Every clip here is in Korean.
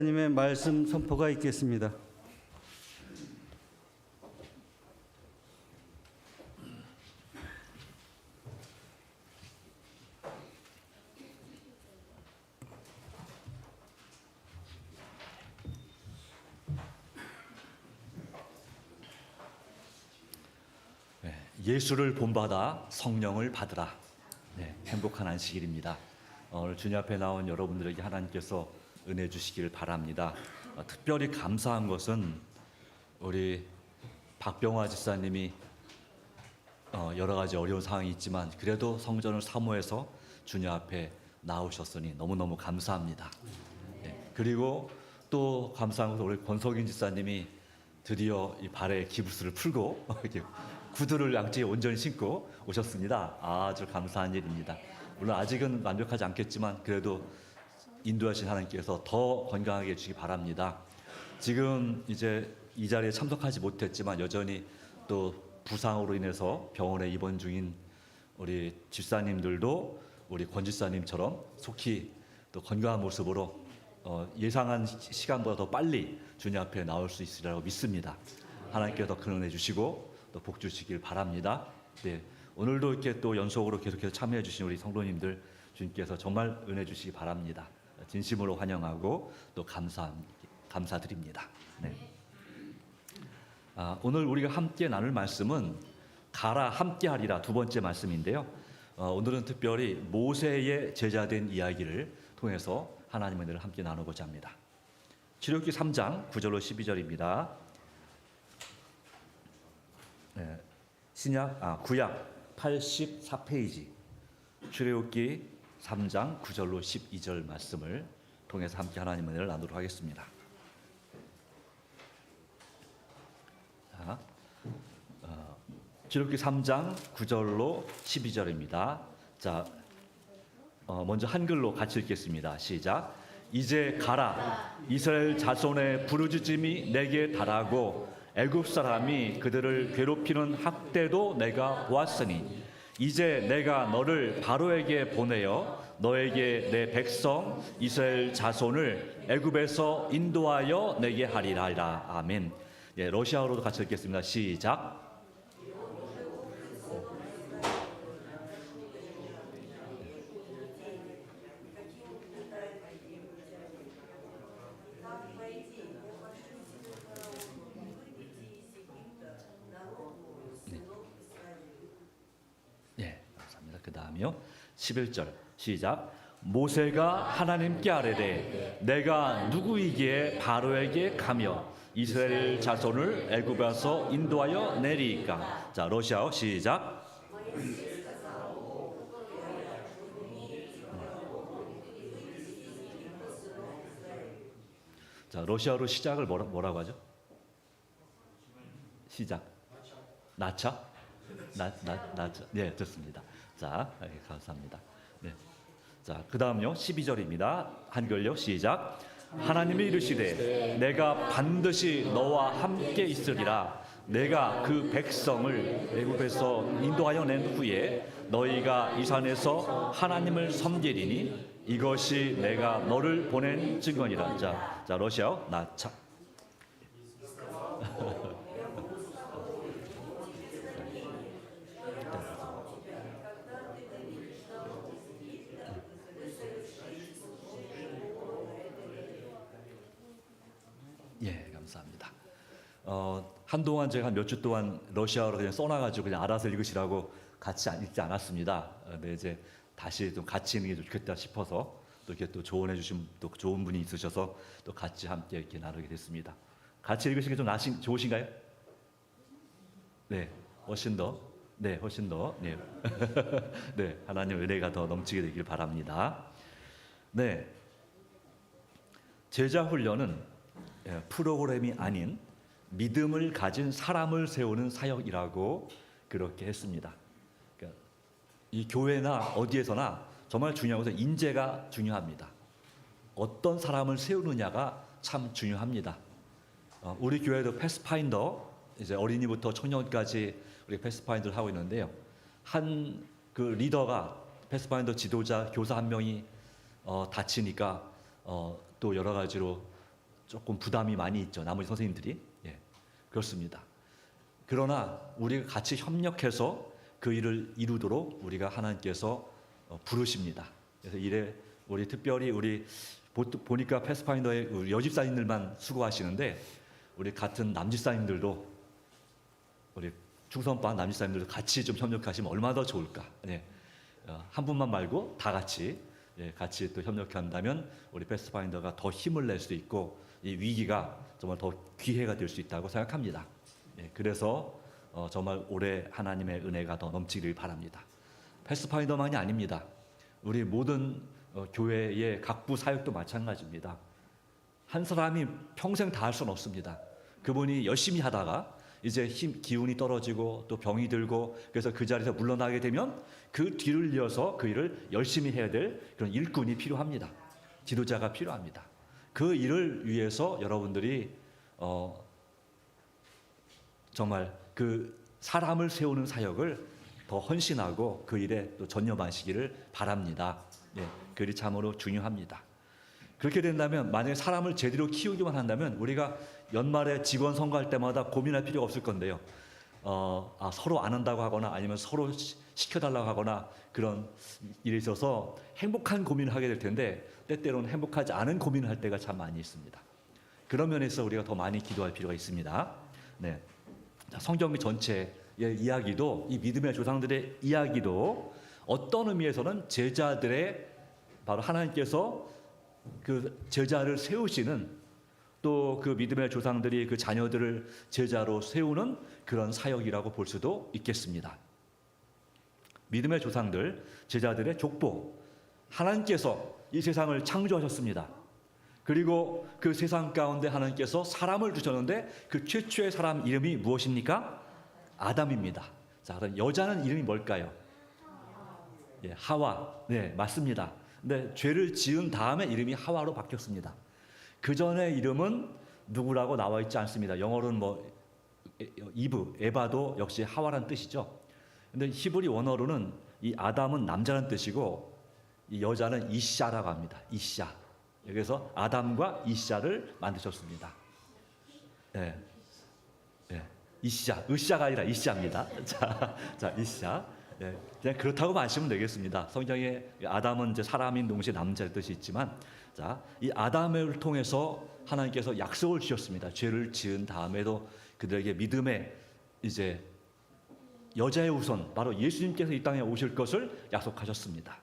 님의 말씀 선포가 있겠습니다. 예수를 본받아 성령을 받으라. 행복한 안식일입니다. 오늘 주님 앞에 나온 여러분들에게 하나님께서 은혜 주시기를 바랍니다. 특별히 감사한 것은 우리 박병화 집사님이 여러 가지 어려운 상황이 있지만 그래도 성전을 사모해서 주님 앞에 나오셨으니 너무너무 감사합니다. 그리고 또 감사한 것은 우리 권석인 집사님이 드디어 이 발에 기부스를 풀고 이렇게 구두를 양쪽에 온전히 신고 오셨습니다. 아주 감사한 일입니다. 물론 아직은 완벽하지 않겠지만 그래도 인도하신 하나님께서 더 건강하게 해주시기 바랍니다. 지금 이제 이 자리에 참석하지 못했지만 여전히 또 부상으로 인해서 병원에 입원 중인 우리 집사님들도 우리 권 집사님처럼 속히 또 건강한 모습으로 예상한 시간보다 더 빨리 주님 앞에 나올 수 있으리라고 믿습니다. 하나님께서 큰 은혜 주시고 또 복 주시길 바랍니다. 오늘도 이렇게 또 연속으로 계속해서 참여해 주신 우리 성도님들 주님께서 정말 은혜 주시기 바랍니다. 진심으로 환영하고 또 감사드립니다. 오늘 우리가 함께 나눌 말씀은 가라 함께하리라 두 번째 말씀인데요. 오늘은 특별히 모세의 제자된 이야기를 통해서 하나님의 은혜를 함께 나누고자 합니다. 출애굽기 3장 9절로 12절입니다. 구약 84페이지 출애굽기 3장 9절로 12절 말씀을 통해서 함께 하나님의 은혜를 나누도록 하겠습니다. 출애굽기 3장 9절로 12절입니다. 먼저 한글로 같이 읽겠습니다. 시작. 이제 가라. 이스라엘 자손의 부르짖음이 내게 달하고 애굽 사람이 그들을 괴롭히는 학대도 내가 보았으니 이제 내가 너를 바로에게 보내어 너에게 내 백성 이스라엘 자손을 애굽에서 인도하여 내게 하리라. 아멘. 러시아어로도 같이 읽겠습니다. 시작. 감사합니다. 그 다음이요. 11절 시작. 모세가 하나님께 아뢰되 내가 누구이기에 바로에게 가며 이스라엘 자손을 애굽에서 인도하여 내리이까. 러시아어 시작. 러시아어로 시작을 뭐라고 하죠? 시작. 나차? 나차. 좋습니다. 감사합니다. 그 다음요. 12절입니다. 한글요. 시작. 하나님이 이르시되 내가 반드시 너와 함께 있으리라. 내가 그 백성을 애굽에서 인도하여 낸 후에 너희가 이 산에서 하나님을 섬기리니 이것이 내가 너를 보낸 증거니라. 러시아어 나차. 감사합니다. 한동안 제가 몇 주 동안 러시아어로 그냥 써놔가지고 그냥 알아서 읽으시라고 같이 읽지 않았습니다. 이제 다시 좀 같이 읽는 게 좋겠다 싶어서 또 이렇게 또 조언해 주신 또 좋은 분이 있으셔서 또 같이 함께 이렇게 나누게 됐습니다. 같이 읽으시기 좀 좋으신가요? 훨씬 더. 하나님 은혜가 더 넘치게 되길 바랍니다. 제자 훈련은 프로그램이 아닌 믿음을 가진 사람을 세우는 사역이라고 그렇게 했습니다. 그러니까 이 교회나 어디에서나 정말 중요한 것은 인재가 중요합니다. 어떤 사람을 세우느냐가 참 중요합니다. 우리 교회도 패스파인더 이제 어린이부터 청년까지 우리 패스파인더를 하고 있는데요. 한 그 리더가 패스파인더 지도자 교사 한 명이 다치니까 또 여러 가지로 조금 부담이 많이 있죠. 나머지 선생님들이. 예, 그렇습니다. 그러나 우리가 같이 협력해서 그 일을 이루도록 우리가 하나님께서 부르십니다. 그래서 이래 우리 특별히 우리 보니까 패스파인더의 우리 여집사님들만 수고하시는데 우리 같은 남집사님들도 우리 충성반 남집사님들도 같이 좀 협력하시면 얼마나 더 좋을까. 네. 한 분만 말고 다 같이 같이 또 협력한다면 우리 패스파인더가 더 힘을 낼 수 있고 이 위기가 정말 더 기회가 될 수 있다고 생각합니다. 그래서 정말 올해 하나님의 은혜가 더 넘치길 바랍니다. 패스파인더만이 아닙니다. 우리 모든 교회의 각부 사역도 마찬가지입니다. 한 사람이 평생 다 할 수는 없습니다. 그분이 열심히 하다가 이제 기운이 떨어지고 또 병이 들고 그래서 그 자리에서 물러나게 되면 그 뒤를 이어서 그 일을 열심히 해야 될 그런 일꾼이 필요합니다. 지도자가 필요합니다. 그 일을 위해서 여러분들이 정말 그 사람을 세우는 사역을 더 헌신하고 그 일에 또 전념하시기를 바랍니다. 그 일이 참으로 중요합니다. 그렇게 된다면 만약에 사람을 제대로 키우기만 한다면 우리가 연말에 직원 선거할 때마다 고민할 필요가 없을 건데요. 서로 안 한다고 하거나 아니면 서로 시켜달라고 하거나 그런 일에 있어서 행복한 고민을 하게 될 텐데 때때로는 행복하지 않은 고민을 할 때가 참 많이 있습니다. 그런 면에서 우리가 더 많이 기도할 필요가 있습니다. 네. 성경 전체의 이야기도 이 믿음의 조상들의 이야기도 어떤 의미에서는 제자들의 바로 하나님께서 그 제자를 세우시는 또 그 믿음의 조상들이 그 자녀들을 제자로 세우는 그런 사역이라고 볼 수도 있겠습니다. 믿음의 조상들, 제자들의 족보, 하나님께서 이 세상을 창조하셨습니다. 그리고 그 세상 가운데 하나님께서 사람을 두셨는데 그 최초의 사람 이름이 무엇입니까? 아담입니다. 자, 그럼 여자는 이름이 뭘까요? 하와. 네, 맞습니다. 근데 죄를 지은 다음에 이름이 하와로 바뀌었습니다. 그 전에 이름은 누구라고 나와 있지 않습니다. 영어로는 뭐 이브, 에바도 역시 하와란 뜻이죠. 근데 히브리 원어로는 이 아담은 남자란 뜻이고 이 여자는 이샤라고 합니다. 이샤. 여기서 아담과 이샤를 만드셨습니다. 네. 네. 이샤, 으샤가 아니라 이샤입니다. 자, 이샤. 네. 그냥 그렇다고 마시면 되겠습니다. 성경에 아담은 이제 사람인 동시에 남자의 뜻이 있지만, 자, 이 아담을 통해서 하나님께서 약속을 주셨습니다. 죄를 지은 다음에도 그들에게 믿음의 이제 여자의 우선, 바로 예수님께서 이 땅에 오실 것을 약속하셨습니다.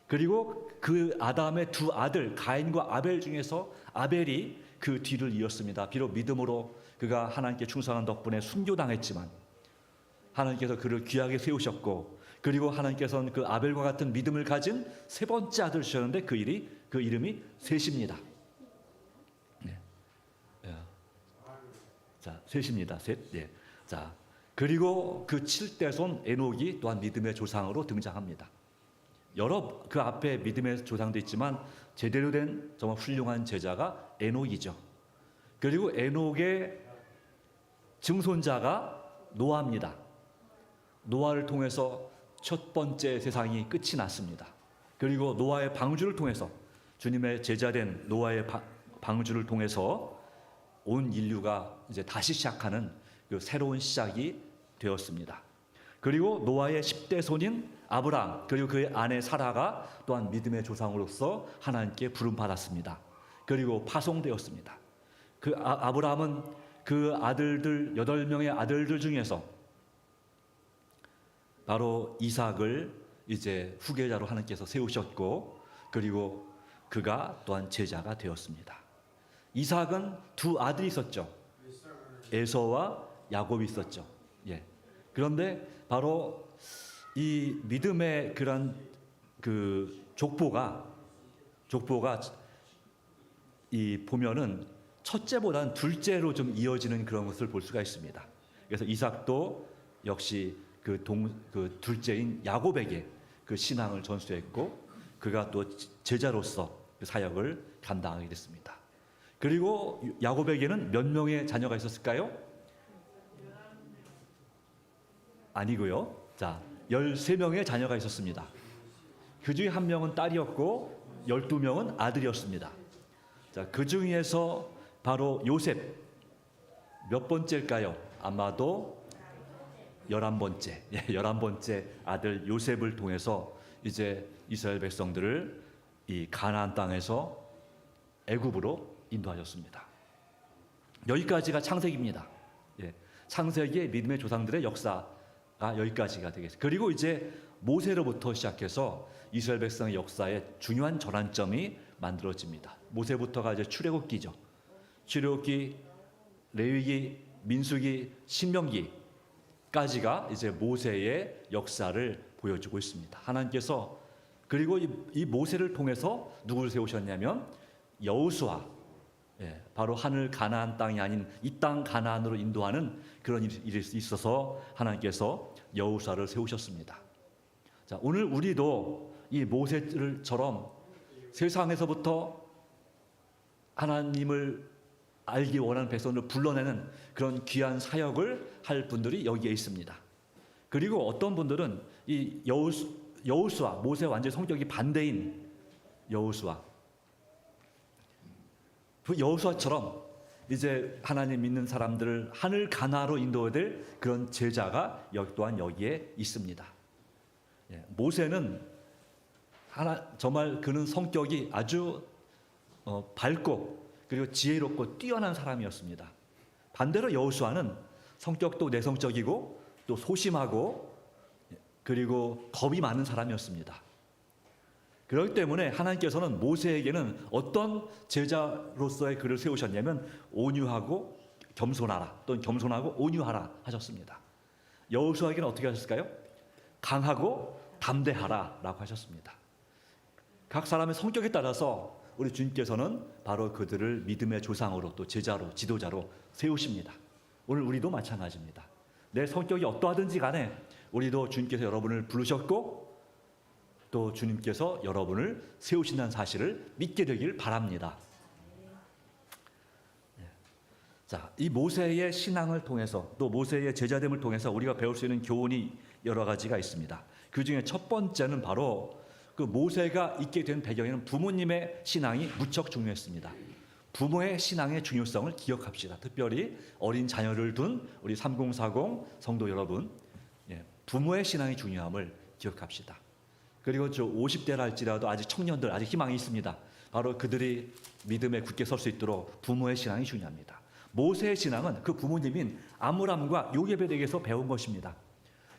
그리고 그 아담의 두 아들 가인과 아벨 중에서 아벨이 그 뒤를 이었습니다. 비록 믿음으로 그가 하나님께 충성한 덕분에 순교당했지만 하나님께서 그를 귀하게 세우셨고 그리고 하나님께서는 그 아벨과 같은 믿음을 가진 세 번째 아들 주셨는데 그 이름이 셋입니다. 네. 자, 셋입니다. 셋. 예. 자, 그리고 그 7대손 에녹이 또한 믿음의 조상으로 등장합니다. 여러 그 앞에 믿음의 조상도 있지만 제대로 된 정말 훌륭한 제자가 에녹이죠. 그리고 에녹의 증손자가 노아입니다. 노아를 통해서 첫 번째 세상이 끝이 났습니다. 그리고 노아의 방주를 통해서 주님의 제자된 노아의 방주를 통해서 온 인류가 이제 다시 시작하는 그 새로운 시작이 되었습니다. 그리고 노아의 10대 손인 아브라함 그리고 그의 아내 사라가 또한 믿음의 조상으로서 하나님께 부름받았습니다. 그리고 파송되었습니다. 그 아브라함은 그 아들들 8명의 아들들 중에서 바로 이삭을 이제 후계자로 하나님께서 세우셨고 그리고 그가 또한 제자가 되었습니다. 이삭은 두 아들이 있었죠. 에서와 야곱이 있었죠. 예. 그런데 바로 이 믿음의 그런 그 족보가 이 보면은 첫째보다는 둘째로 좀 이어지는 그런 것을 볼 수가 있습니다. 그래서 이삭도 역시 그 둘째인 야곱에게 그 신앙을 전수했고 그가 또 제자로서 그 사역을 감당하게 됐습니다. 그리고 야곱에게는 몇 명의 자녀가 있었을까요? 아니고요. 자, 13명의 자녀가 있었습니다. 그 중에 한 명은 딸이었고 12명은 아들이었습니다. 자, 그 중에서 바로 요셉 몇 번째일까요? 아마도 11번째. 예, 11번째 아들 요셉을 통해서 이제 이스라엘 백성들을 이 가나안 땅에서 애굽으로 인도하셨습니다. 여기까지가 창세기입니다. 예, 창세기의 믿음의 조상들의 역사가 여기까지가 되겠습니다. 그리고 이제 모세로부터 시작해서 이스라엘 백성의 역사의 중요한 전환점이 만들어집니다. 모세부터가 이제 출애굽기죠. 출애굽기, 레위기, 민수기, 신명기까지가 이제 모세의 역사를 보여주고 있습니다. 하나님께서 그리고 이 모세를 통해서 누구를 세우셨냐면 여호수아, 예, 바로 하늘 가나안 땅이 아닌 이 땅 가나안으로 인도하는 그런 일이 있어서 하나님께서 여호수아를 세우셨습니다. 자, 오늘 우리도 이 모세들처럼 세상에서부터 하나님을 알기 원하는 백성들을 불러내는 그런 귀한 사역을 할 분들이 여기에 있습니다. 그리고 어떤 분들은 이 여호수아, 모세 완전 성격이 반대인 여호수아, 그 여호수아처럼 이제 하나님 믿는 사람들을 하늘 가나안으로 인도해야 될 그런 제자가 또한 여기에 있습니다. 예, 모세는 정말 그는 성격이 아주 밝고 그리고 지혜롭고 뛰어난 사람이었습니다. 반대로 여호수아는 성격도 내성적이고 또 소심하고 그리고 겁이 많은 사람이었습니다. 그렇기 때문에 하나님께서는 모세에게는 어떤 제자로서의 그를 세우셨냐면 온유하고 겸손하라 또는 겸손하고 온유하라 하셨습니다. 여호수아에게는 어떻게 하셨을까요? 강하고 담대하라라고 하셨습니다. 각 사람의 성격에 따라서 우리 주님께서는 바로 그들을 믿음의 조상으로 또 제자로 지도자로 세우십니다. 오늘 우리도 마찬가지입니다. 내 성격이 어떠하든지 간에 우리도 주님께서 여러분을 부르셨고 또 주님께서 여러분을 세우신다는 사실을 믿게 되길 바랍니다. 자, 이 모세의 신앙을 통해서 또 모세의 제자됨을 통해서 우리가 배울 수 있는 교훈이 여러 가지가 있습니다. 그 중에 첫 번째는 바로 그 모세가 있게 된 배경에는 부모님의 신앙이 무척 중요했습니다. 부모의 신앙의 중요성을 기억합시다. 특별히 어린 자녀를 둔 우리 3040 성도 여러분, 부모의 신앙이 중요함을 기억합시다. 그리고 저 50대라 할지라도 아직 청년들 아직 희망이 있습니다. 바로 그들이 믿음에 굳게 설 수 있도록 부모의 신앙이 중요합니다. 모세의 신앙은 그 부모님인 아므람과 요게벳에게서 배운 것입니다.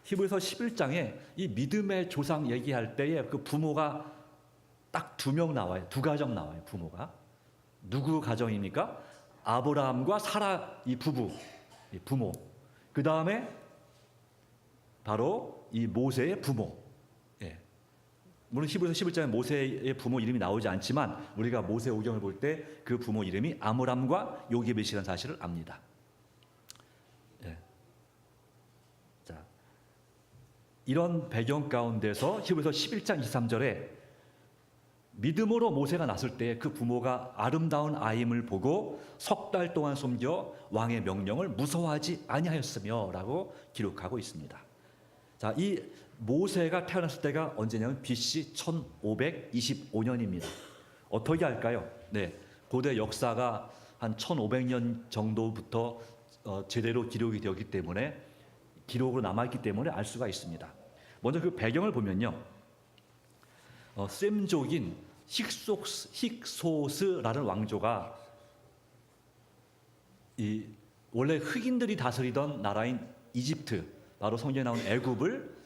히브리서 11장에 이 믿음의 조상 얘기할 때에 그 부모가 딱 2명 나와요. 2가정 나와요. 부모가 누구 가정입니까? 아브라함과 사라 이 부부, 이 부모. 그 다음에 바로 이 모세의 부모. 예. 물론 히브리서 11장에 모세의 부모 이름이 나오지 않지만 우리가 모세 오경을 볼 때 그 부모 이름이 아므람과 요게벳이라는 사실을 압니다. 예. 자, 이런 배경 가운데서 히브리서 11장 23절에 믿음으로 모세가 났을 때 그 부모가 아름다운 아임을 보고 3달 동안 섬겨 왕의 명령을 무서워하지 아니하였으며라고 기록하고 있습니다. 자, 이 모세가 태어났을 때가 언제냐면 BC 1525년입니다. 어떻게 할까요? 네, 고대 역사가 한 1500년 정도부터 제대로 기록이 되었기 때문에 기록으로 남아있기 때문에 알 수가 있습니다. 먼저 그 배경을 보면요, 셈족인 힉소스라는 왕조가 이 원래 흑인들이 다스리던 나라인 이집트, 바로 성경에 나온 애굽을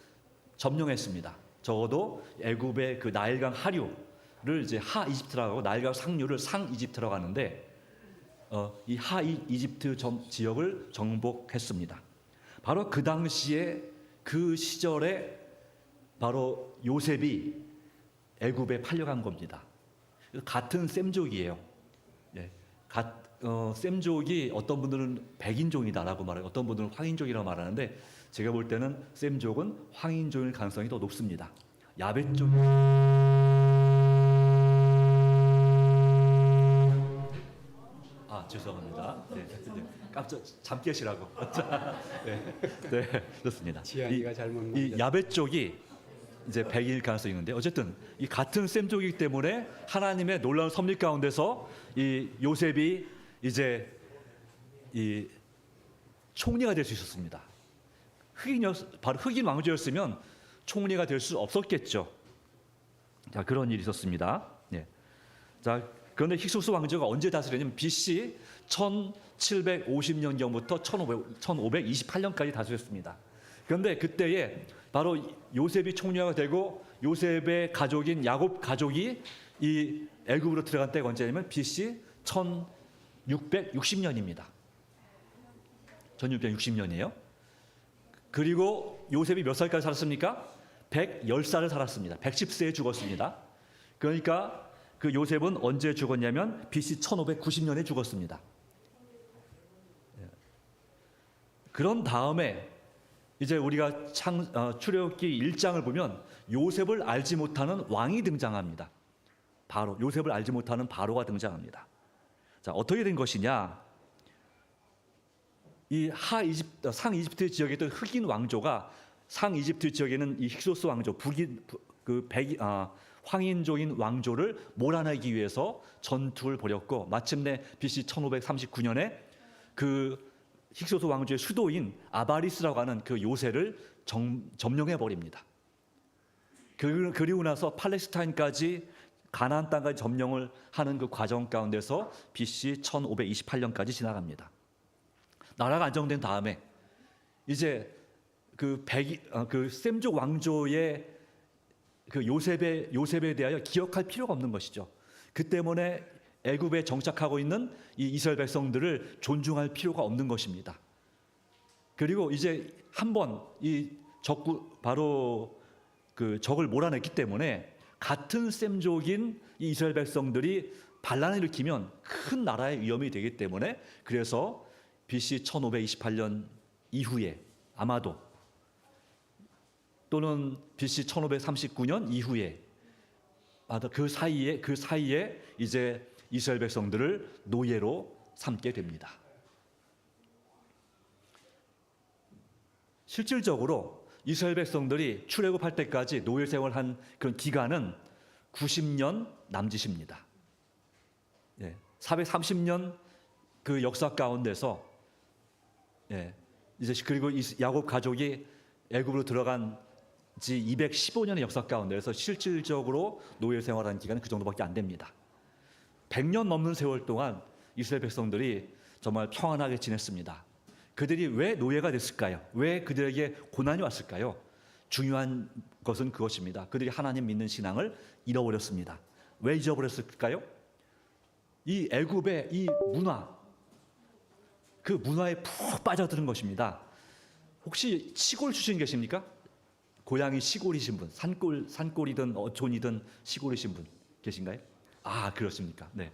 점령했습니다. 적어도 애굽의 그 나일강 하류를 이제 하 이집트라고 하고 나일강 상류를 상 이집트라고 하는데 이 하 이집트 지역을 정복했습니다. 바로 그 당시에 그 시절에 바로 요셉이 애굽에 팔려간 겁니다. 같은 셈족이에요. 예, 셈족이 어떤 분들은 백인종이다라고 말해요. 어떤 분들은 황인종이라고 말하는데 제가 볼 때는 셈족은 황인종일 가능성이 더 높습니다. 야벳족. 죄송합니다. 네, 깜짝 잠 깨시라고. 네, 좋습니다. 지한이가 잘못 이 야벳 쪽이 이제 백일 가능성이 있는데 어쨌든 이 같은 셈족이기 때문에 하나님의 놀라운 섭리 가운데서 이 요셉이 이제 이 총리가 될 수 있었습니다. 바로 흑인 왕조였으면 총리가 될 수 없었겠죠. 자, 그런 일이 있었습니다. 예. 자, 그런데 힉소스 왕조가 언제 다스렸냐면 BC 1750년경부터 1528년까지 다스렸습니다. 그런데 그때에 바로 요셉이 총리가 되고 요셉의 가족인 야곱 가족이 이 애굽으로 들어간 때가 언제냐면 BC 1660년입니다. 1660년이에요. 그리고 요셉이 몇 살까지 살았습니까? 110살을 살았습니다. 110세에 죽었습니다. 그러니까 그 요셉은 언제 죽었냐면 BC 1590년에 죽었습니다. 그런 다음에 이제 우리가 출애굽기 1장을 보면 요셉을 알지 못하는 왕이 등장합니다. 바로 요셉을 알지 못하는 바로가 등장합니다. 자, 어떻게 된 것이냐? 이 상이집트 지역에 있던 흑인 왕조가 상이집트 지역에는 이 힉소스 왕조, 황인족인 왕조를 몰아내기 위해서 전투를 벌였고 마침내 BC 1539년에 그 힉소스 왕조의 수도인 아바리스라고 하는 그 요새를 점령해 버립니다. 그리고 나서 팔레스타인까지 가나안 땅까지 점령을 하는 그 과정 가운데서 BC 1528년까지 지나갑니다. 나라가 안정된 다음에 이제 그 셈족 왕조의 그 요셉에 대하여 기억할 필요가 없는 것이죠. 그 때문에 애굽에 정착하고 있는 이 이스라엘 백성들을 존중할 필요가 없는 것입니다. 그리고 이제 한번 이 바로 그 적을 몰아냈기 때문에 같은 셈족인 이 이스라엘 백성들이 반란을 일으키면 큰 나라의 위험이 되기 때문에 그래서 BC 1528년 이후에 아마도 또는 BC 1539년 이후에 그 사이에 이제 이스라엘 백성들을 노예로 삼게 됩니다. 실질적으로 이스라엘 백성들이 출애굽할 때까지 노예 생활한 그런 기간은 90년 남짓입니다. 430년 그 역사 가운데서 이제 그리고 야곱 가족이 애굽으로 들어간 지 215년의 역사 가운데서 실질적으로 노예 생활한 기간은 그 정도밖에 안 됩니다. 100년 넘는 세월 동안 이스라엘 백성들이 정말 평안하게 지냈습니다. 그들이 왜 노예가 됐을까요? 왜 그들에게 고난이 왔을까요? 중요한 것은 그것입니다. 그들이 하나님 믿는 신앙을 잃어버렸습니다. 왜 잊어버렸을까요? 이 애굽의 이 문화, 그 문화에 푹 빠져드는 것입니다. 혹시 시골 출신 계십니까? 고향이 시골이신 분, 산골이든 어촌이든 시골이신 분 계신가요? 아, 그렇습니까? 네.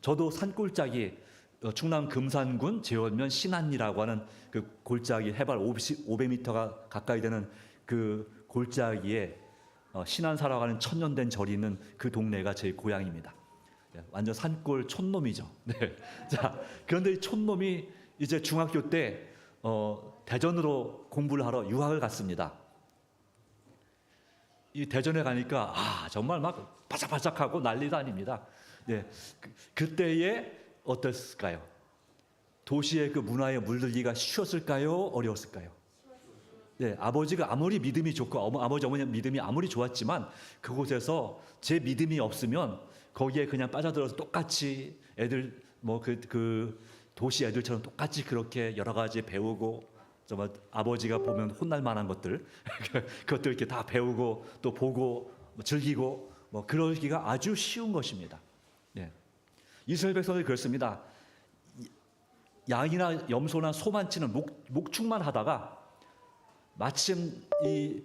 저도 산골짜기 충남 금산군 제원면 신안리라고 하는 그 골짜기 해발 500m가 가까이 되는 그 골짜기에 신안사라고 하는 천년된 절이 있는 그 동네가 제 고향입니다. 완전 산골 촌놈이죠. 네. 자, 그런데 이 촌놈이 이제 중학교 때 대전으로 공부를 하러 유학을 갔습니다. 이 대전에 가니까 정말 막 바삭바삭하고 난리도 아닙니다. 그때에 어땠을까요? 도시의 그 문화에 물들기가 쉬웠을까요? 어려웠을까요? 아버지가 아무리 믿음이 좋고 아버지 어머니 믿음이 아무리 좋았지만 그곳에서 제 믿음이 없으면 거기에 그냥 빠져들어서 똑같이 애들 그 도시 애들처럼 똑같이 그렇게 여러 가지 배우고 정말 아버지가 보면 혼날 만한 것들 그것들 이렇게 다 배우고 또 보고 즐기고 그러기가 아주 쉬운 것입니다. 이스라엘 백성들이 그렇습니다. 양이나 염소나 소만 치는 목축만 하다가 마침 이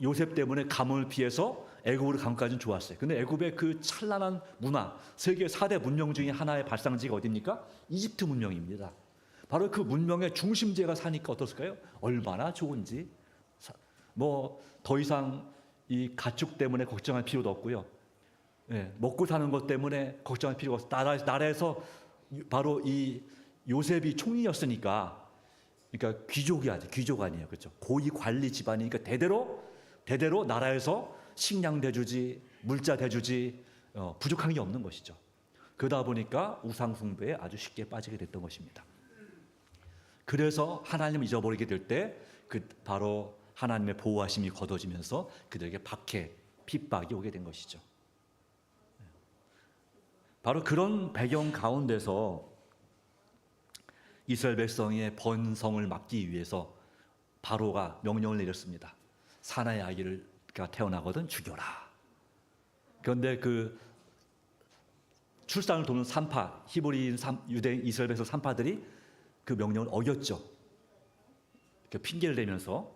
요셉 때문에 가뭄을 피해서 애굽으로 간 것까지는 좋았어요. 근데 애굽의 그 찬란한 문화, 세계 4대 문명 중에 하나의 발상지가 어디입니까? 이집트 문명입니다. 바로 그 문명의 중심지가 사니까 어떻을까요? 얼마나 좋은지. 더 이상 이 가축 때문에 걱정할 필요도 없고요. 먹고 사는 것 때문에 걱정할 필요가 없어요. 나라에서 바로 이 요셉이 총리였으니까, 그러니까 귀족 아니에요, 그렇죠? 고위 관리 집안이니까 대대로 나라에서 식량 대주지, 물자 대주지 부족한 게 없는 것이죠. 그러다 보니까 우상 숭배에 아주 쉽게 빠지게 됐던 것입니다. 그래서 하나님을 잊어버리게 될 때 바로 하나님의 보호하심이 거둬지면서 그들에게 박해, 핍박이 오게 된 것이죠. 바로 그런 배경 가운데서 이스라엘 백성의 번성을 막기 위해서 바로가 명령을 내렸습니다. 사나이 아기가 태어나거든 죽여라. 그런데 그 출산을 돕는 산파, 히브리인 유대 이스라엘 백성 산파들이 그 명령을 어겼죠. 핑계를 대면서.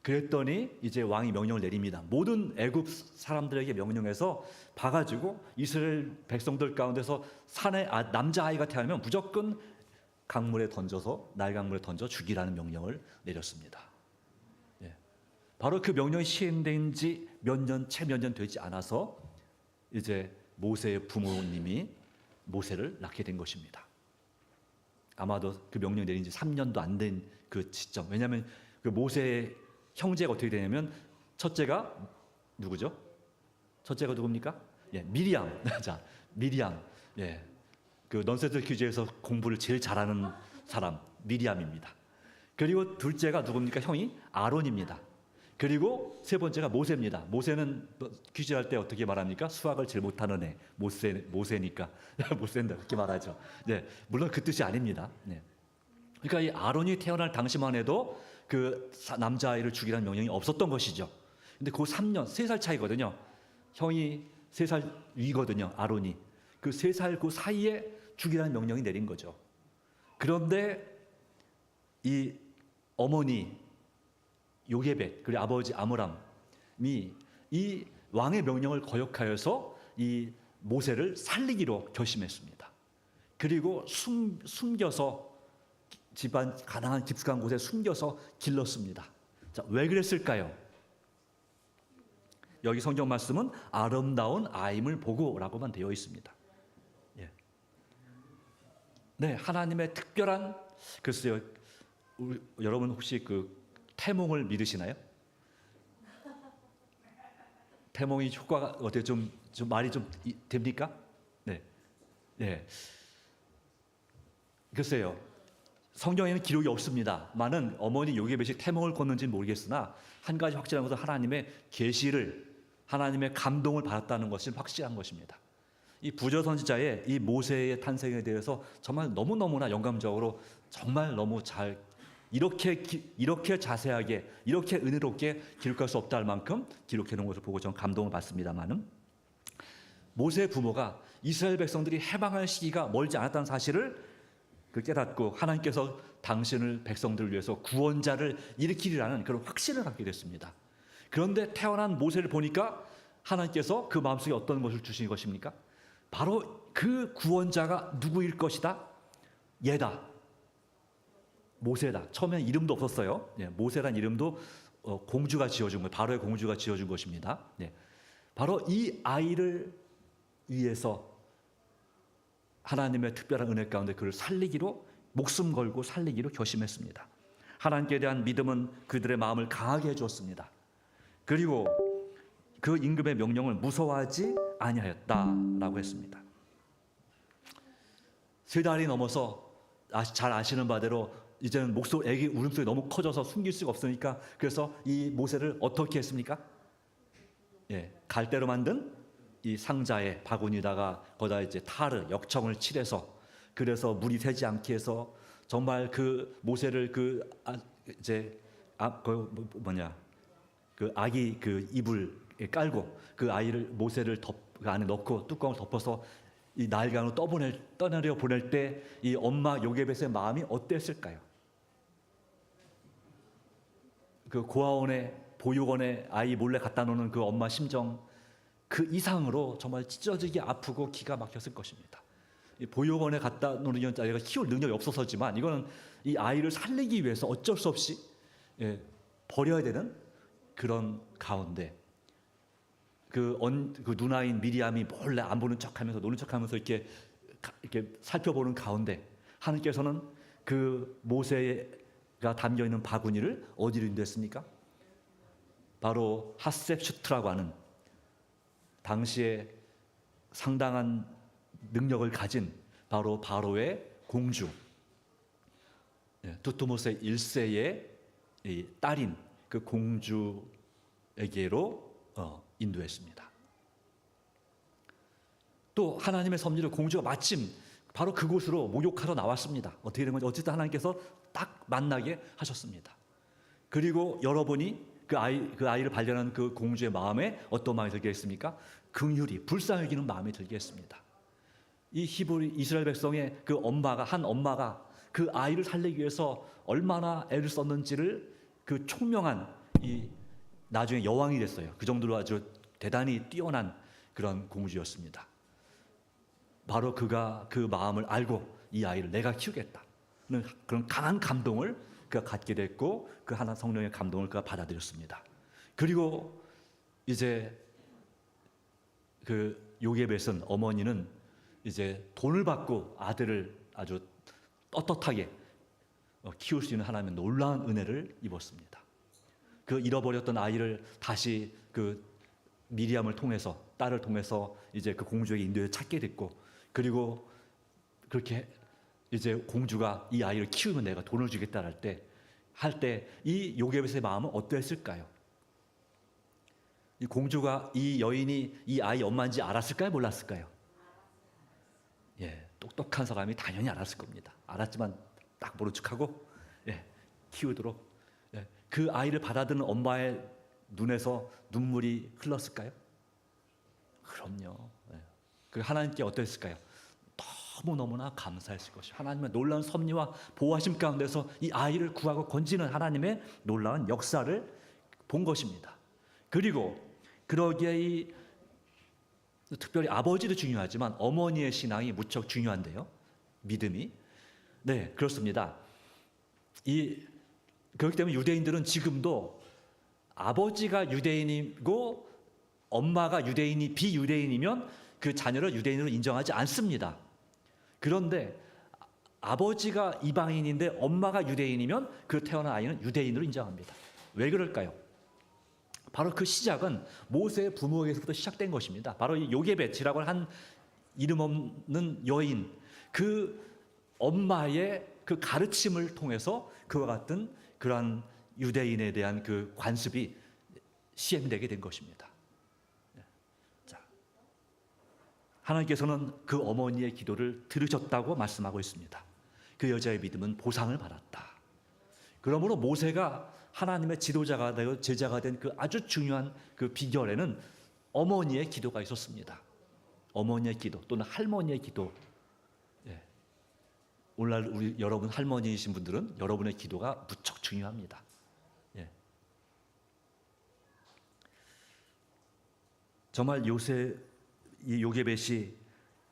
그랬더니 이제 왕이 명령을 내립니다. 모든 애굽 사람들에게 명령해서 봐가지고 이스라엘 백성들 가운데서 남자아이가 태어나면 무조건 강물에 던져서 나일강물에 던져 죽이라는 명령을 내렸습니다. 예. 바로 그 명령이 시행된 지 채 몇 년 되지 않아서 이제 모세의 부모님이 모세를 낳게 된 것입니다. 아마도 그 명령 내린 지 3년도 안 된 그 시점. 왜냐하면 그 모세의 형제가 어떻게 되냐면 첫째가 누구죠? 첫째가 누굽니까? 예, 미리암. 자, 미리암. 예, 그 넌센스 퀴즈에서 공부를 제일 잘하는 사람 미리암입니다. 그리고 둘째가 누굽니까? 형이 아론입니다. 그리고 세 번째가 모세입니다. 모세는 퀴즈할 때 어떻게 말합니까? 수학을 제일 못하는 애. 모세니까 못 센다 그렇게 말하죠. 네, 물론 그 뜻이 아닙니다. 네. 그러니까 이 아론이 태어날 당시만 해도 그 남자아이를 죽이라는 명령이 없었던 것이죠. 근데 그 3년, 3살 차이거든요. 형이 3살 위거든요. 아론이. 그 3살 그 사이에 죽이라는 명령이 내린 거죠. 그런데 이 어머니 요게벳 그리고 아버지 아므람이 이 왕의 명령을 거역하여서 이 모세를 살리기로 결심했습니다. 그리고 숨겨서 집안 가난한 깊숙한 곳에 숨겨서 길렀습니다. 자, 왜 그랬을까요? 여기 성경 말씀은 아름다운 아임을 보고라고만 되어 있습니다. 예. 네, 하나님의 특별한 글쎄요. 여러분 혹시 그 태몽을 믿으시나요? 태몽이 효과가 어떻게 좀 말이 좀 됩니까? 네, 네. 글쎄요. 성경에는 기록이 없습니다만은 어머니 요게벳이 태몽을 꿨는지는 모르겠으나 한 가지 확실한 것은 하나님의 계시를 하나님의 감동을 받았다는 것이 확실한 것입니다. 이 부조 선지자의 이 모세의 탄생에 대해서 정말 너무너무나 영감적으로 정말 너무 잘 이렇게 자세하게 이렇게 은혜롭게 기록할 수 없다 할 만큼 기록해 놓은 것을 보고 저는 감동을 받습니다만은 모세의 부모가 이스라엘 백성들이 해방할 시기가 멀지 않았다는 사실을 깨닫고 하나님께서 당신을 백성들을 위해서 구원자를 일으키리라는 그런 확신을 갖게 됐습니다. 그런데 태어난 모세를 보니까 하나님께서 그 마음속에 어떤 것을 주신 것입니까? 바로 그 구원자가 누구일 것이다? 얘다. 모세다. 처음에는 이름도 없었어요. 예, 모세란 이름도 공주가 지어준 거예요. 바로의 공주가 지어준 것입니다. 예, 바로 이 아이를 위해서 하나님의 특별한 은혜 가운데 그를 살리기로 목숨 걸고 살리기로 결심했습니다. 하나님께 대한 믿음은 그들의 마음을 강하게 해주었습니다. 그리고 그 임금의 명령을 무서워하지 아니하였다라고 했습니다. 3달이 넘어서 잘 아시는 바대로 이제는 애기 울음소리 너무 커져서 숨길 수가 없으니까 그래서 이 모세를 어떻게 했습니까? 예, 갈대로 만든 이 상자에 바구니에다가 거기다 이제 역청을 칠해서 그래서 물이 새지 않게 해서 정말 그 모세를 그 아기 그 이불 깔고 그 아이를 모세를 그 안에 넣고 뚜껑을 덮어서 이 나일강으로 떠내려 보낼 때 이 엄마 요게벳의 마음이 어땠을까요? 그 고아원에 보육원에 아이 몰래 갖다 놓는 그 엄마 심정 그 이상으로 정말 찢어지게 아프고 기가 막혔을 것입니다. 이 보육원에 갖다 놓는 아이가 키울 능력이 없어서지만 이거는 이 아이를 살리기 위해서 어쩔 수 없이 버려야 되는 그런 가운데 그 누나인 미리암이 몰래 안 보는 척하면서 노는 척하면서 이렇게 살펴보는 가운데 하나님께서는 그 모세가 담겨 있는 바구니를 어디로 인도했습니까? 바로 하셉슈트라고 하는 당시에 상당한 능력을 가진 바로 바로의 공주 두트모스 1세의 이 딸인 그 공주에게로 인도했습니다. 또 하나님의 섭리로 공주가 마침 바로 그곳으로 목욕하러 나왔습니다. 어떻게 된 건지 어쨌든 하나님께서 딱 만나게 하셨습니다. 그리고 여러분이 그 아이를 발견한 그 공주의 마음에 어떤 마음이 들게 했습니까? 긍휼이 불쌍히 여기는 마음이 들게 했습니다. 이 히브리 이스라엘 백성의 그 한 엄마가 그 아이를 살리기 위해서 얼마나 애를 썼는지를 그 총명한 이 나중에 여왕이 됐어요. 그 정도로 아주 대단히 뛰어난 그런 공주였습니다. 바로 그가 그 마음을 알고 이 아이를 내가 키우겠다는 그런 강한 감동을 그가 갖게 됐고 그 하나 성령의 감동을 그가 받아들였습니다. 그리고 이제 그 요게벳은 어머니는 이제 돈을 받고 아들을 아주 떳떳하게 키울 수 있는 하나님의 놀라운 은혜를 입었습니다. 그 잃어버렸던 아이를 다시 그 미리암을 통해서 딸을 통해서 이제 그 공주에게 인도해 찾게 됐고 그리고 그렇게 이제 공주가 이 아이를 키우면 내가 돈을 주겠다 할 때 이 요게벳의 마음은 어떠했을까요? 이 공주가 이 여인이 이 아이 엄마인지 알았을까요? 몰랐을까요? 똑똑한 사람이 당연히 알았을 겁니다. 알았지만 딱 모른 척하고 키우도록 그 아이를 받아들이는 엄마의 눈에서 눈물이 흘렀을까요? 그럼요. 그 하나님께 어떠했을까요? 너무너무나 감사했을 것이요. 하나님의 놀라운 섭리와 보호하심 가운데서 이 아이를 구하고 건지는 하나님의 놀라운 역사를 본 것입니다. 그리고 그러기에 특별히 아버지도 중요하지만 어머니의 신앙이 무척 중요한데요. 믿음이. 네, 그렇습니다. 그렇기 때문에 유대인들은 지금도 아버지가 유대인이고 엄마가 유대인이 비유대인이면 그 자녀를 유대인으로 인정하지 않습니다. 그런데 아버지가 이방인인데 엄마가 유대인이면 그 태어난 아이는 유대인으로 인정합니다. 왜 그럴까요? 바로 그 시작은 모세의 부모에게서부터 시작된 것입니다. 바로 이 요게벳이라고 한 이름 없는 여인, 그 엄마의 그 가르침을 통해서 그와 같은 그러한 유대인에 대한 그 관습이 시행되게 된 것입니다. 자, 하나님께서는 그 어머니의 기도를 들으셨다고 말씀하고 있습니다. 그 여자의 믿음은 보상을 받았다. 그러므로 모세가 하나님의 지도자가 되고 제자가 된 그 아주 중요한 그 비결에는 어머니의 기도가 있었습니다. 어머니의 기도 또는 할머니의 기도. 오늘날 우리 여러분 할머니이신 분들은 여러분의 기도가 무척 중요합니다. 정말 이 요게벳이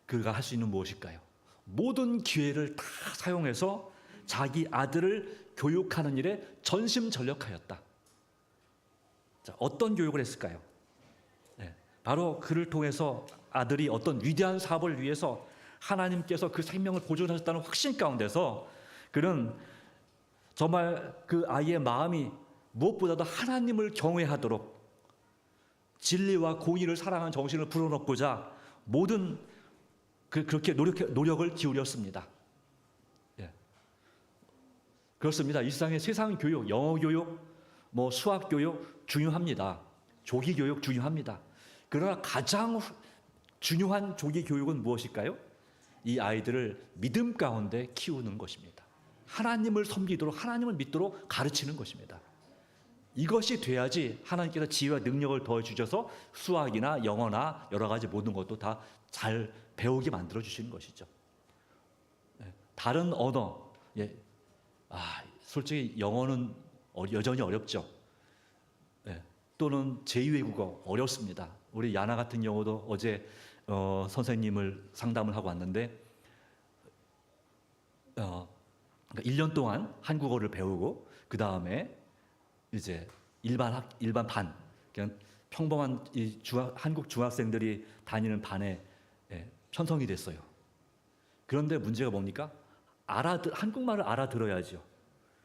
그가 할 수 있는 무엇일까요? 모든 기회를 다 사용해서 자기 아들을 교육하는 일에 전심전력하였다. 자, 어떤 교육을 했을까요? 바로 그를 통해서 아들이 어떤 위대한 사업을 위해서 하나님께서 그 생명을 보존하셨다는 확신 가운데서 그는 정말 그 아이의 마음이 무엇보다도 하나님을 경외하도록 진리와 공의를 사랑하는 정신을 불어넣고자 모든 그렇게 노력을 기울였습니다. 그렇습니다. 일상의 세상 교육, 영어 교육, 수학 교육 중요합니다. 조기 교육 중요합니다. 그러나 가장 중요한 조기 교육은 무엇일까요? 이 아이들을 믿음 가운데 키우는 것입니다. 하나님을 섬기도록 하나님을 믿도록 가르치는 것입니다. 이것이 돼야지 하나님께서 지혜와 능력을 더해 주셔서 수학이나 영어나 여러 가지 모든 것도 다 잘 배우게 만들어 주시는 것이죠. 다른 언어, 솔직히 영어는 여전히 어렵죠. 또는 제2외국어 어렵습니다. 우리 야나 같은 경우도 어제 선생님을 상담을 하고 왔는데 1년 동안 한국어를 배우고 그 다음에 이제 일반 반, 그냥 평범한 한국 중학생들이 다니는 반에 편성이 됐어요. 그런데 문제가 뭡니까? 한국말을 알아들어야죠.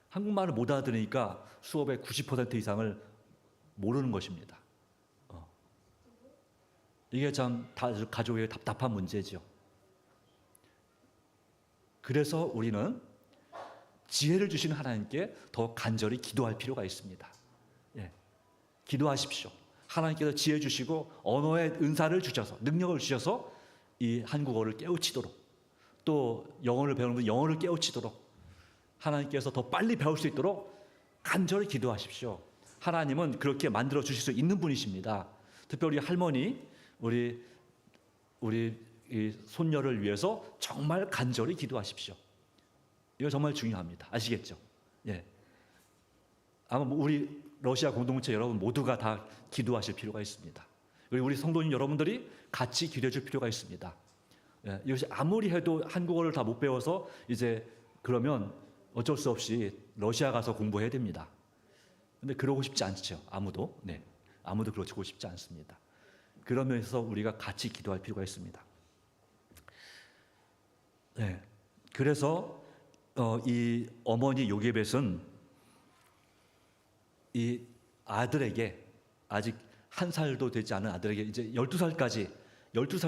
한국말을 못 알아들으니까 수업의 90% 이상을 모르는 것입니다. 이게 참 가족에게 답답한 문제죠. 그래서 우리는 지혜를 주시는 하나님께 더 간절히 기도할 필요가 있습니다. 예, 기도하십시오. 하나님께서 지혜 주시고 언어의 은사를 주셔서 능력을 주셔서 이 한국어를 깨우치도록 또 영어를 배우는 분 영어를 깨우치도록 하나님께서 더 빨리 배울 수 있도록 간절히 기도하십시오. 하나님은 그렇게 만들어 주실 수 있는 분이십니다. 특별히 할머니 우리 이 손녀를 위해서 정말 간절히 기도하십시오. 이거 정말 중요합니다. 아시겠죠? 예. 아마 우리 러시아 공동체 여러분 모두가 다 기도하실 필요가 있습니다. 그리고 우리 성도님 여러분들이 같이 기도해 줄 필요가 있습니다. 예. 이것이 아무리 해도 한국어를 다 못 배워서 이제 그러면 어쩔 수 없이 러시아 가서 공부해야 됩니다. 근데 그러고 싶지 않죠. 아무도. 네. 아무도 그러고 싶지 않습니다. 그러면서 우리가 같이 기도할 필요가 있습니다. 네. 그래서 이 어머니 요게벳은 이 아들에게 아직 1살도 되지 않은 아들에게 이제 12살이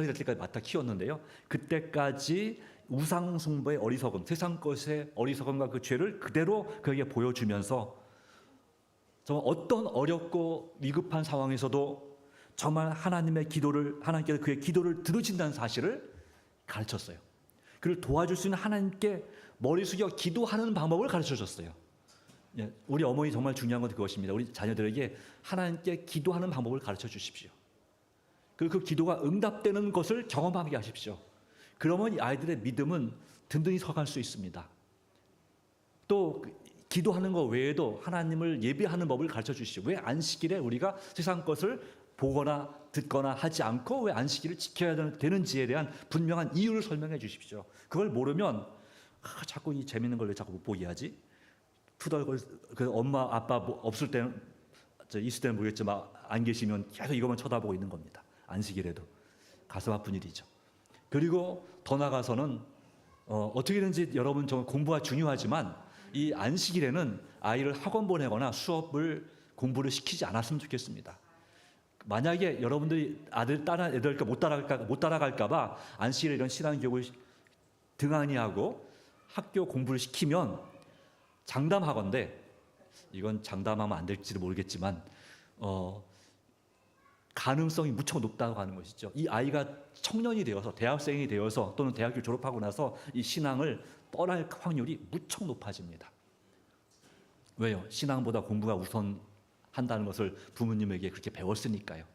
될 때까지 맡아 키웠는데요. 그때까지 우상 숭배의 어리석음, 세상 것의 어리석음과 그 죄를 그대로 그에게 보여주면서 정말 어떤 어렵고 위급한 상황에서도 정말 하나님의 기도를 하나님께서 그의 기도를 들으신다는 사실을 가르쳤어요. 그를 도와줄 수 있는 하나님께 머리 숙여 기도하는 방법을 가르쳐 줬어요. 예, 우리 어머니 정말 중요한 건 그것입니다. 우리 자녀들에게 하나님께 기도하는 방법을 가르쳐 주십시오. 그리고 그 기도가 응답되는 것을 경험하게 하십시오. 그러면 이 아이들의 믿음은 든든히 서갈 수 있습니다. 또 기도하는 것 외에도 하나님을 예배하는 법을 가르쳐 주시죠. 왜 안식일에 우리가 세상 것을 보거나 듣거나 하지 않고 왜 안식일을 지켜야 되는지에 대한 분명한 이유를 설명해 주십시오. 그걸 모르면 자꾸 이 재밌는 걸 왜 자꾸 못 보게 하지? 투덜거리 그 엄마 아빠 없을 때는 있을 때는 모르겠지만 안 계시면 계속 이것만 쳐다보고 있는 겁니다. 안식일에도 가슴 아픈 일이죠. 그리고 더 나가서는 어떻게든지 여러분 정말 공부가 중요하지만 이 안식일에는 아이를 학원 보내거나 공부를 시키지 않았으면 좋겠습니다. 만약에 여러분들이 아들 딸 애들 못 따라갈까봐 안식일에 이런 신앙 교육을 등한히 하고 학교 공부를 시키면 장담하건대 이건 장담하면 안 될지도 모르겠지만 가능성이 무척 높다고 하는 것이죠. 이 아이가 청년이 되어서 대학생이 되어서 또는 대학교 졸업하고 나서 이 신앙을 떠날 확률이 무척 높아집니다. 왜요? 신앙보다 공부가 우선한다는 것을 부모님에게 그렇게 배웠으니까요.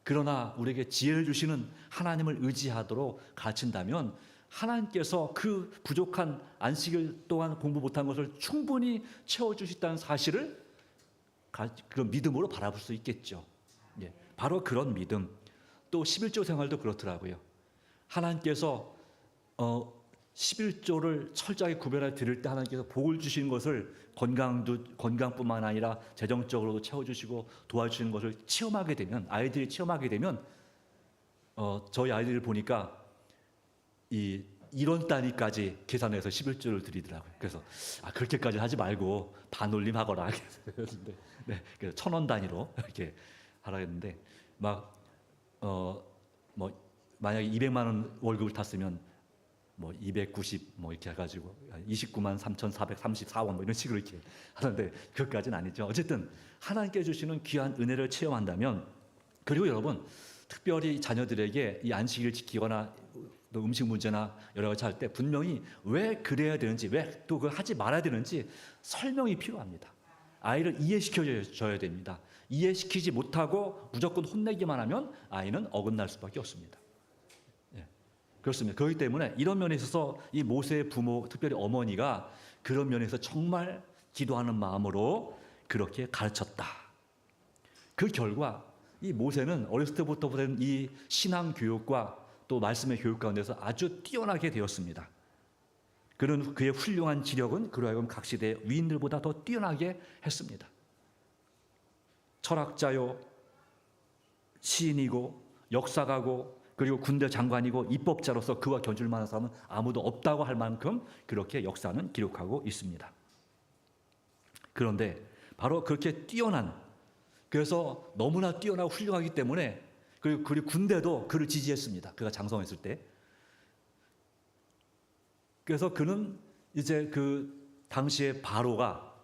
그러나 우리에게 지혜를 주시는 하나님을 의지하도록 가르친다면 하나님께서 그 부족한 안식일 동안 공부 못한 것을 충분히 채워주시다는 사실을 그런 믿음으로 바라볼 수 있겠죠. 예, 바로 그런 믿음. 또 11조 생활도 그렇더라고요. 하나님께서 11조를 철저하게 구별해 드릴 때 하나님께서 복을 주시는 것을 건강뿐만 아니라 재정적으로도 채워주시고 도와주시는 것을 체험하게 되면 아이들이 체험하게 되면 저희 아이들을 보니까 이 1원 단위까지 계산해서 11조를 드리더라고요. 그래서 그렇게까지 하지 말고 반올림하거라. 네, 그래서 1,000원 단위로 이렇게 하라 했는데 만약에 200만 원 월급을 탔으면 290 이렇게 해가지고 29만 3,434원 이런 식으로 이렇게 하는데 그것까지는 아니죠. 어쨌든 하나님께 주시는 귀한 은혜를 체험한다면 그리고 여러분 특별히 자녀들에게 이 안식일을 지키거나 또 음식 문제나 여러 가지 할 때 분명히 왜 그래야 되는지 왜 또 그걸 하지 말아야 되는지 설명이 필요합니다. 아이를 이해시켜줘야 됩니다. 이해시키지 못하고 무조건 혼내기만 하면 아이는 어긋날 수밖에 없습니다. 예, 그렇습니다. 그렇기 때문에 이런 면에 있어서 이 모세의 부모, 특별히 어머니가 그런 면에서 정말 기도하는 마음으로 그렇게 가르쳤다. 그 결과 이 모세는 어렸을 때부터 보던 이 신앙 교육과 또 말씀의 교육 가운데서 아주 뛰어나게 되었습니다. 그는 그의 훌륭한 지력은 그로 하여금 각 시대의 위인들보다 더 뛰어나게 했습니다. 철학자요, 시인이고 역사가고 그리고 군대 장관이고 입법자로서 그와 견줄 만한 사람은 아무도 없다고 할 만큼 그렇게 역사는 기록하고 있습니다. 그런데 바로 그렇게 뛰어난 그래서 너무나 뛰어나고 훌륭하기 때문에 그리고 군대도 그를 지지했습니다. 그가 장성했을 때. 그래서 그는 이제 그 당시에 바로가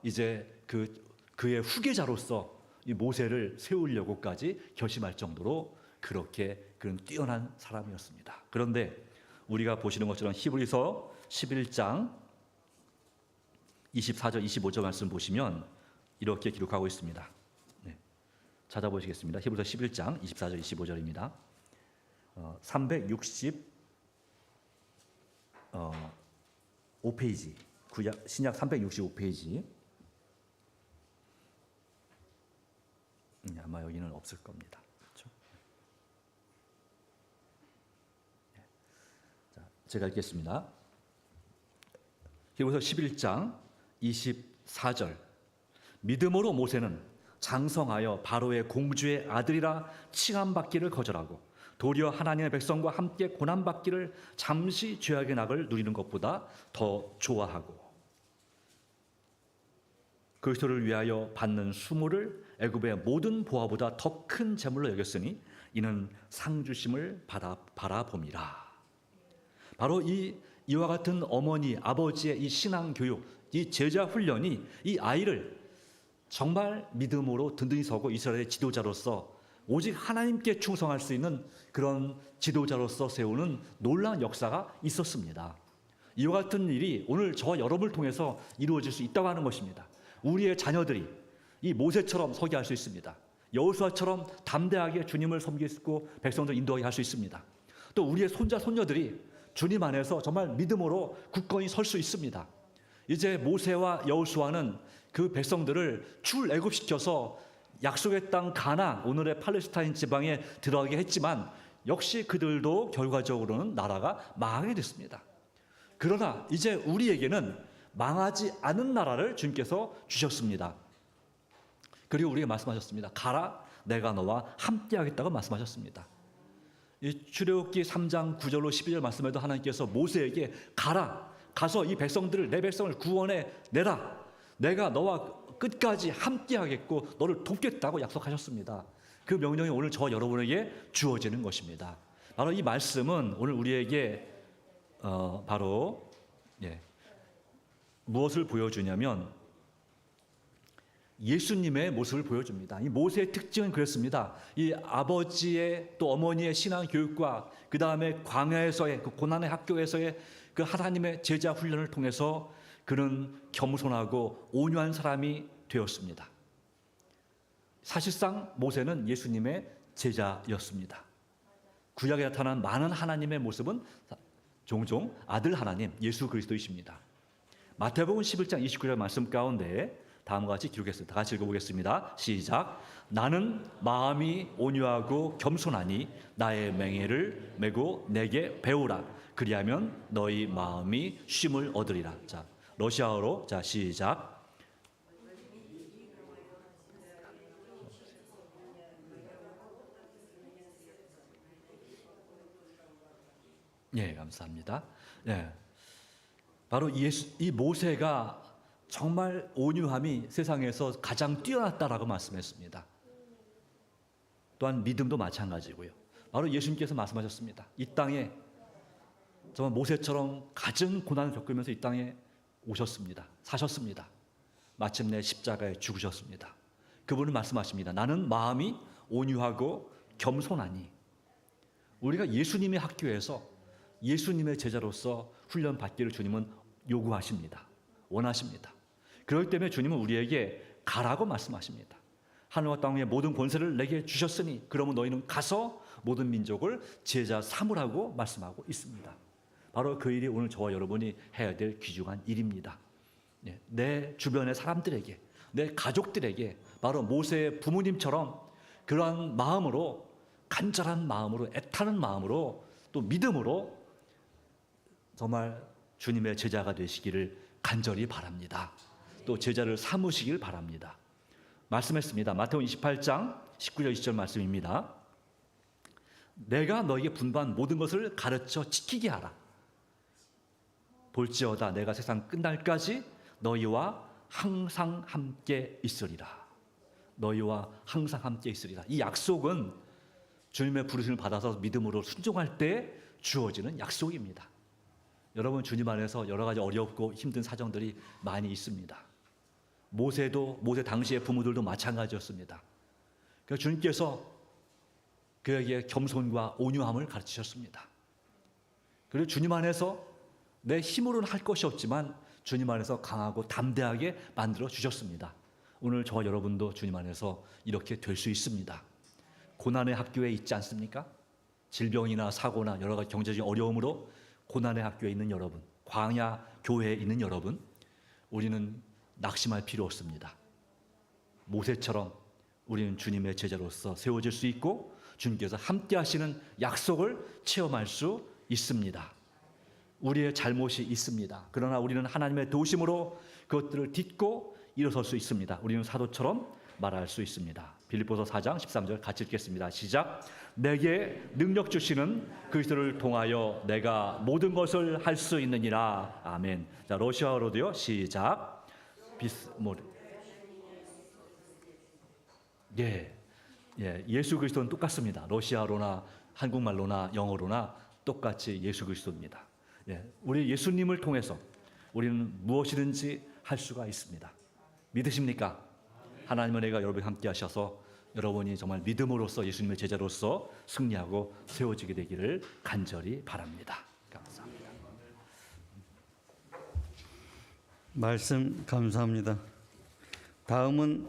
이제 그의 후계자로서 이 모세를 세우려고까지 결심할 정도로 그렇게 그는 뛰어난 사람이었습니다. 그런데 우리가 보시는 것처럼 히브리서 11장 24절 25절 말씀 보시면 이렇게 기록하고 있습니다. 네, 찾아보시겠습니다. 히브리서 11장 24절 25절입니다. 365페이지 신약 365페이지 아마 여기는 없을 겁니다. 그렇죠? 자, 제가 읽겠습니다. 히브리서 11장 24절 믿음으로 모세는 장성하여 바로의 공주의 아들이라 칭함받기를 거절하고 도리어 하나님의 백성과 함께 고난받기를 잠시 죄악의 낙을 누리는 것보다 더 좋아하고 그리스도를 위하여 받는 수모를 애굽의 모든 보화보다 더 큰 재물로 여겼으니 이는 상 주심을 바라봄이라. 바로 이와 같은 어머니 아버지의 이 신앙 교육, 이 제자 훈련이 이 아이를 정말 믿음으로 든든히 서고 이스라엘의 지도자로서 오직 하나님께 충성할 수 있는 그런 지도자로서 세우는 놀라운 역사가 있었습니다. 이와 같은 일이 오늘 저와 여러분을 통해서 이루어질 수 있다고 하는 것입니다. 우리의 자녀들이 이 모세처럼 서게 할 수 있습니다. 여호수아처럼 담대하게 주님을 섬기고 백성들 인도하게 할 수 있습니다. 또 우리의 손자 손녀들이 주님 안에서 정말 믿음으로 굳건히 설 수 있습니다. 이제 모세와 여호수아는 그 백성들을 출애굽시켜서 약속의 땅 가나안, 오늘의 팔레스타인 지방에 들어가게 했지만 역시 그들도 결과적으로는 나라가 망하게 됐습니다. 그러나 이제 우리에게는 망하지 않은 나라를 주님께서 주셨습니다. 그리고 우리에게 말씀하셨습니다. 가라, 내가 너와 함께하겠다고 말씀하셨습니다. 이 출애굽기 3장 9절로 12절 말씀에도 하나님께서 모세에게 가라, 가서 이 백성들을 내 백성을 구원해 내라. 내가 너와 끝까지 함께하겠고 너를 돕겠다고 약속하셨습니다. 그 명령이 오늘 저와 여러분에게 주어지는 것입니다. 바로 이 말씀은 오늘 우리에게 바로 무엇을 보여주냐면 예수님의 모습을 보여줍니다. 이 모세의 특징은 그렇습니다. 이 아버지의 또 어머니의 신앙 교육과 그 다음에 광야에서의 그 고난의 학교에서의 그 하나님의 제자 훈련을 통해서 그는 겸손하고 온유한 사람이 되었습니다. 사실상 모세는 예수님의 제자였습니다. 구약에 나타난 많은 하나님의 모습은 종종 아들 하나님 예수 그리스도이십니다. 마태복음 11장 29절 말씀 가운데 다음과 같이 기록했습니다. 다 같이 읽어보겠습니다. 시작. 나는 마음이 온유하고 겸손하니 나의 맹해를 메고 내게 배우라. 그리하면 너희 마음이 쉼을 얻으리라. 자, 러시아어로 자 시작. 예, 감사합니다. 예, 바로 이 모세가 정말 온유함이 세상에서 가장 뛰어났다라고 말씀했습니다. 또한 믿음도 마찬가지고요. 바로 예수님께서 말씀하셨습니다. 이 땅에 정말 모세처럼 갖은 고난을 겪으면서 이 땅에 오셨습니다. 사셨습니다. 마침내 십자가에 죽으셨습니다. 그분은 말씀하십니다. 나는 마음이 온유하고 겸손하니. 우리가 예수님의 학교에서 예수님의 제자로서 훈련 받기를 주님은 요구하십니다. 원하십니다. 그렇기 때문에 주님은 우리에게 가라고 말씀하십니다. 하늘과 땅의 모든 권세를 내게 주셨으니 그러면 너희는 가서 모든 민족을 제자 삼으라고 말씀하고 있습니다. 바로 그 일이 오늘 저와 여러분이 해야 될 귀중한 일입니다. 내 주변의 사람들에게, 내 가족들에게 바로 모세의 부모님처럼 그러한 마음으로, 간절한 마음으로, 애타는 마음으로 또 믿음으로 정말 주님의 제자가 되시기를 간절히 바랍니다. 또 제자를 삼으시길 바랍니다. 말씀했습니다. 마태복음 28장 19절 20절 말씀입니다. 내가 너에게 분부한 모든 것을 가르쳐 지키게 하라. 볼지어다 내가 세상 끝날까지 너희와 항상 함께 있으리라. 너희와 항상 함께 있으리라. 이 약속은 주님의 부르심을 받아서 믿음으로 순종할 때 주어지는 약속입니다. 여러분 주님 안에서 여러 가지 어렵고 힘든 사정들이 많이 있습니다. 모세 당시의 부모들도 마찬가지였습니다. 그래서 주님께서 그에게 겸손과 온유함을 가르치셨습니다. 그리고 주님 안에서 내 힘으로는 할 것이 없지만 주님 안에서 강하고 담대하게 만들어 주셨습니다. 오늘 저와 여러분도 주님 안에서 이렇게 될 수 있습니다. 고난의 학교에 있지 않습니까? 질병이나 사고나 여러 가지 경제적인 어려움으로 고난의 학교에 있는 여러분, 광야 교회에 있는 여러분, 우리는 낙심할 필요 없습니다. 모세처럼 우리는 주님의 제자로서 세워질 수 있고 주님께서 함께 하시는 약속을 체험할 수 있습니다. 우리의 잘못이 있습니다. 그러나 우리는 하나님의 도우심으로 그것들을 딛고 일어설 수 있습니다. 우리는 사도처럼 말할 수 있습니다. 빌립보서 4장 13절 같이 읽겠습니다. 시작. 내게 능력 주시는 그리스도를 통하여 내가 모든 것을 할 수 있느니라. 아멘. 자, 러시아어로도요. 시작. 예수 그리스도는 똑같습니다. 러시아어로나 한국말로나 영어로나 똑같이 예수 그리스도입니다. 우리 예수님을 통해서 우리는 무엇이든지 할 수가 있습니다. 믿으십니까? 하나님의 은혜가 여러분과 함께 하셔서 여러분이 정말 믿음으로써 예수님의 제자로서 승리하고 세워지게 되기를 간절히 바랍니다. 감사합니다. 말씀 감사합니다. 다음은